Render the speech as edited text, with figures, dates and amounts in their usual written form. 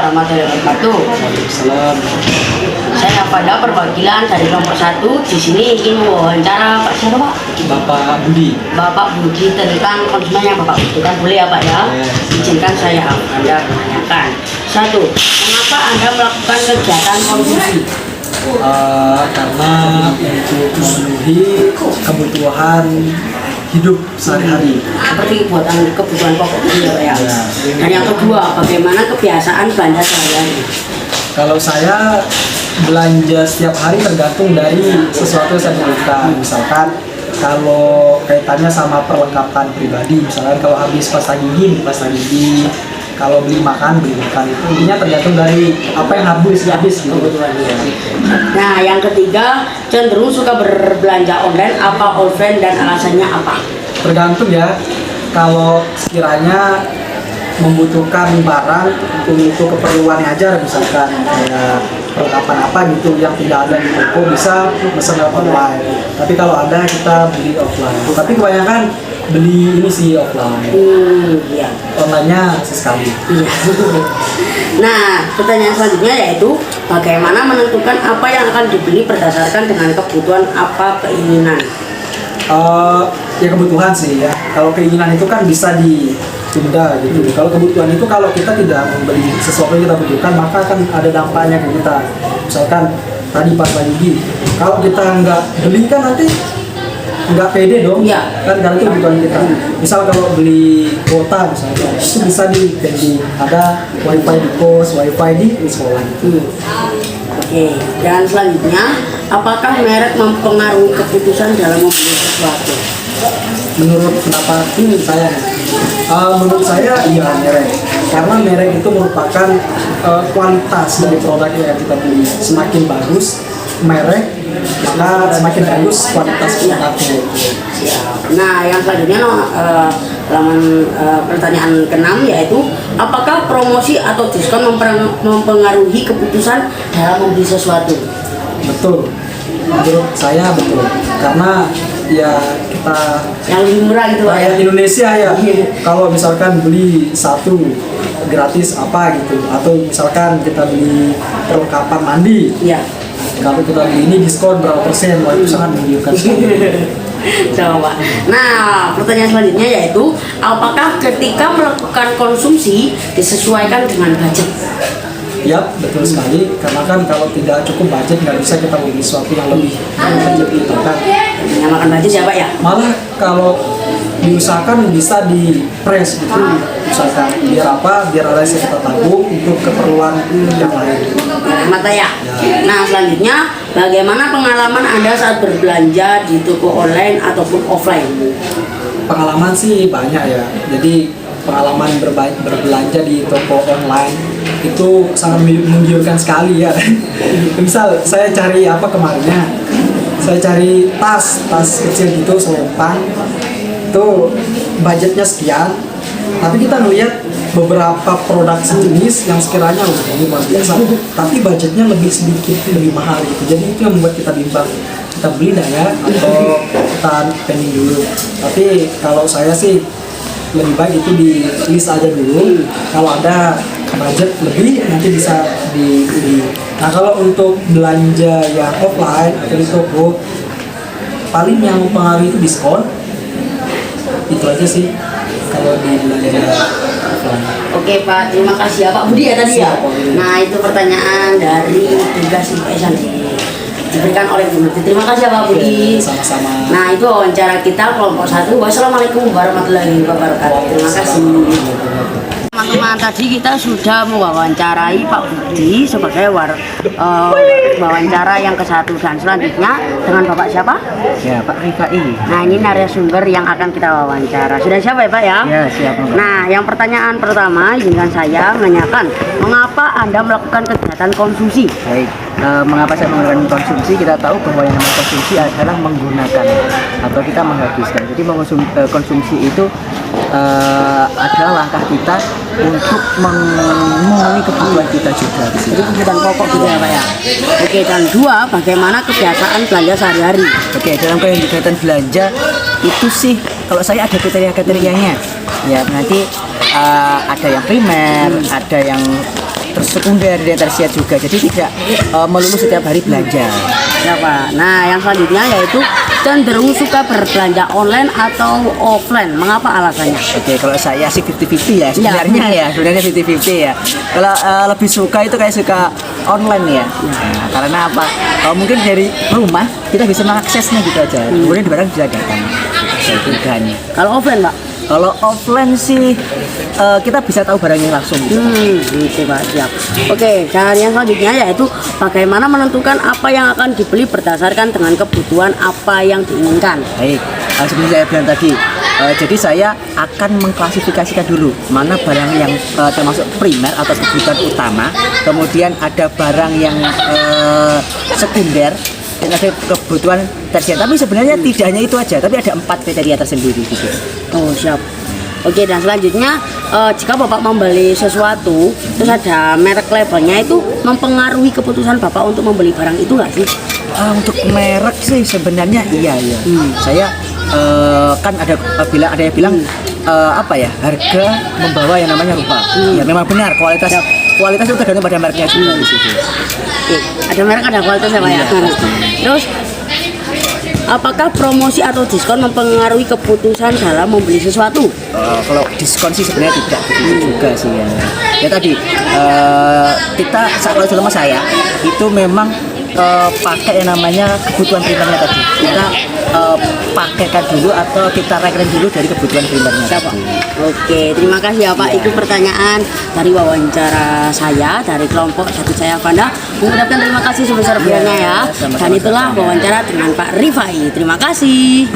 warahmatullahi wabarakatuh. Waalaikumsalam. Saya pada perwakilan dari nomor 1 di sini ingin mewawancara Pak siapa Pak? Bapak Budi. Bapak Budi tentang konsumen yang Bapak butuhkan, boleh ya Pak ya? Izinkan saya Anda menanyakan. 1. Mengapa Anda melakukan kegiatan konsumsi? Karena untuk memenuhi kebutuhan hidup sehari-hari. Seperti kebutuhan pokok gitu ya Pak ya? Dan yang kedua, bagaimana kebiasaan belanja sehari-hari? Kalau saya belanja setiap hari tergantung dari sesuatu yang saya butuhkan. Misalkan kalau kaitannya sama perlengkapan pribadi, misalkan kalau habis pasta gigi, pasta gigi. Kalau beli makan, itu intinya tergantung dari apa yang habis gitu. Nah, yang ketiga, cenderung suka berbelanja online apa offline dan alasannya apa? Tergantung ya. Kalau sekiranya membutuhkan barang untuk keperluannya aja, misalkan kayak perlengkapan apa gitu yang tidak ada di toko, bisa pesan online. Tapi kalau ada, kita beli offline. Tapi kebanyakan beli ini sih offline. Iya. Online-nya sesekali. Iya. Nah, pertanyaan selanjutnya yaitu bagaimana menentukan apa yang akan dibeli berdasarkan dengan kebutuhan apa keinginan? Ya kebutuhan sih ya. Kalau keinginan itu kan bisa ditunda gitu. Kalau kebutuhan itu, kalau kita tidak membeli sesuatu yang kita butuhkan, maka akan ada dampaknya ke kita. Misalkan tadi pas lagi, kalau kita nggak beli kan nanti nggak pede dong. Iya. Kan karena itu kebutuhan kita. Misal kalau beli kuota misalnya, itu bisa di pending. Ada wifi di kos, wifi di sekolah. Oke, dan selanjutnya, apakah merek mempengaruhi keputusan dalam membeli sesuatu? Menurut pendapat menurut saya iya merek, karena merek itu merupakan kualitas dari produk yang kita beli. Semakin bagus merek, maka semakin bagus kualitas produknya. Nah, yang selanjutnya pertanyaan ke-6 yaitu apakah promosi atau diskon mempengaruhi keputusan dalam membeli sesuatu? Betul, menurut saya betul, karena ya kita yang lebih murah gitu Pak ya? Rakyat Indonesia ya. Kalau misalkan beli satu gratis apa gitu, atau misalkan kita beli perlengkapan mandi, Iya. kalau kita beli ini diskon berapa persen, wah itu sangat menggiurkan sekali. Coba. Nah, pertanyaan selanjutnya yaitu apakah ketika melakukan konsumsi disesuaikan dengan budget? Ya, betul sekali. Karena kan kalau tidak cukup budget, nggak bisa kita beli sesuatu yang lebih budget itu kan. Menyamakan budget ya Pak ya? Malah kalau diusahakan bisa di press gitu, usahakan biar apa? Biar ada yang kita tabung untuk keperluan yang lain. Mata ya. Nah, selanjutnya bagaimana pengalaman Anda saat berbelanja di toko online ataupun offline? Pengalaman sih banyak ya. Jadi pengalaman berbelanja di toko online itu sangat menggiurkan sekali ya. Misal saya cari apa kemarinnya, saya cari tas kecil gitu selempang, itu budgetnya sekian, tapi kita ngelihat beberapa produk sejenis yang sekiranya ini luar biasa, tapi budgetnya lebih sedikit lebih mahal gitu. Jadi itu yang membuat kita bimbang, kita beli nggak ya atau kita pending dulu. Tapi kalau saya sih lebih baik itu di list aja dulu, kalau ada budget lebih nanti bisa dibeli. Nah, kalau untuk belanja yang offline atau di toko, paling yang mempengaruhi itu diskon. Itu aja sih kalau di belanja offline. Oke Pak, terima kasih ya Pak Budi ya tadi ya. Nah, itu pertanyaan dari tugas IPS yang diberikan oleh Bu Nurti. Terima kasih ya Pak Budi. Sama-sama. Nah, itu wawancara kita kelompok 1. Wassalamualaikum warahmatullahi wabarakatuh. Terima kasih. Teman-teman, tadi kita sudah mewawancarai Pak Budi sebagai wawancara yang ke-1, dan selanjutnya dengan Bapak siapa? Ya, Pak Rifai. Nah, ini narasumber yang akan kita wawancara. Sudah siap ya Pak ya? Ya, siap. Nah, yang pertanyaan pertama, izinkan saya menanyakan, mengapa Anda melakukan kegiatan konsumsi? Baik, mengapa saya menggunakan konsumsi? Kita tahu bahwa yang namanya konsumsi adalah menggunakan atau kita menghabiskan. Jadi konsumsi itu adalah langkah kita untuk memenuhi kebutuhan kita juga. Jadi kebutuhan pokok gitu ya Pak ya? Oke, dan 2, bagaimana kebiasaan belanja sehari-hari? Oke, dalam kegiatan belanja itu sih kalau saya ada kriteria-kriterianya. Ya, nanti ada yang primer, ada yang terus sekunder dan tersier juga. Jadi tidak melulu setiap hari belanja. Ya Pak. Nah yang selanjutnya yaitu cenderung suka berbelanja online atau offline. Mengapa alasannya? Oke, kalau saya sih 50-50 ya sebenarnya ya, sebenarnya 50-50 ya. Kalau lebih suka itu kayak suka online ya. Nah, karena apa? Mungkin dari rumah kita bisa mengaksesnya gitu aja. Kemudian di barang bisa datang. Itu kemudahannya. Kalau offline Pak? Kalau offline sih kita bisa tahu barangnya langsung. Gitu Pak, siap. Oke, dan yang selanjutnya yaitu bagaimana menentukan apa yang akan dibeli berdasarkan dengan kebutuhan apa yang diinginkan. Baik, seperti saya bilang tadi, jadi saya akan mengklasifikasikan dulu mana barang yang termasuk primer atau kebutuhan utama, kemudian ada barang yang sekunder, dan ada kebutuhan tersier. Tapi sebenarnya tidak hanya itu aja, tapi ada 4 kriteria tersendiri gitu. Oh siap. Oke, dan selanjutnya jika Bapak membeli sesuatu terus ada merek labelnya, itu mempengaruhi keputusan Bapak untuk membeli barang itu nggak sih? Untuk merek sih sebenarnya iya ya. Saya kan ada yang bilang apa ya, harga membawa yang namanya rupa. Ya memang benar, kualitas itu tergantung pada mereknya juga di situ. Ada merek ada kualitas ya Pak ya. Terus apakah promosi atau diskon mempengaruhi keputusan dalam membeli sesuatu? Kalau diskon sih sebenarnya tidak begitu juga sih ya. Ya tadi kita kalau di rumah saya itu memang pakai yang namanya kebutuhan primernya tadi. Kita pakaikan dulu atau kita rekening dulu dari kebutuhan primernya tadi. Oke, terima kasih ya Pak. Itu pertanyaan dari wawancara saya dari kelompok Satu Jaya Banda. Mengucapkan terima kasih sebesar-besarnya ya. sama-sama. Dan itulah wawancara dengan Pak Rifai. Terima kasih.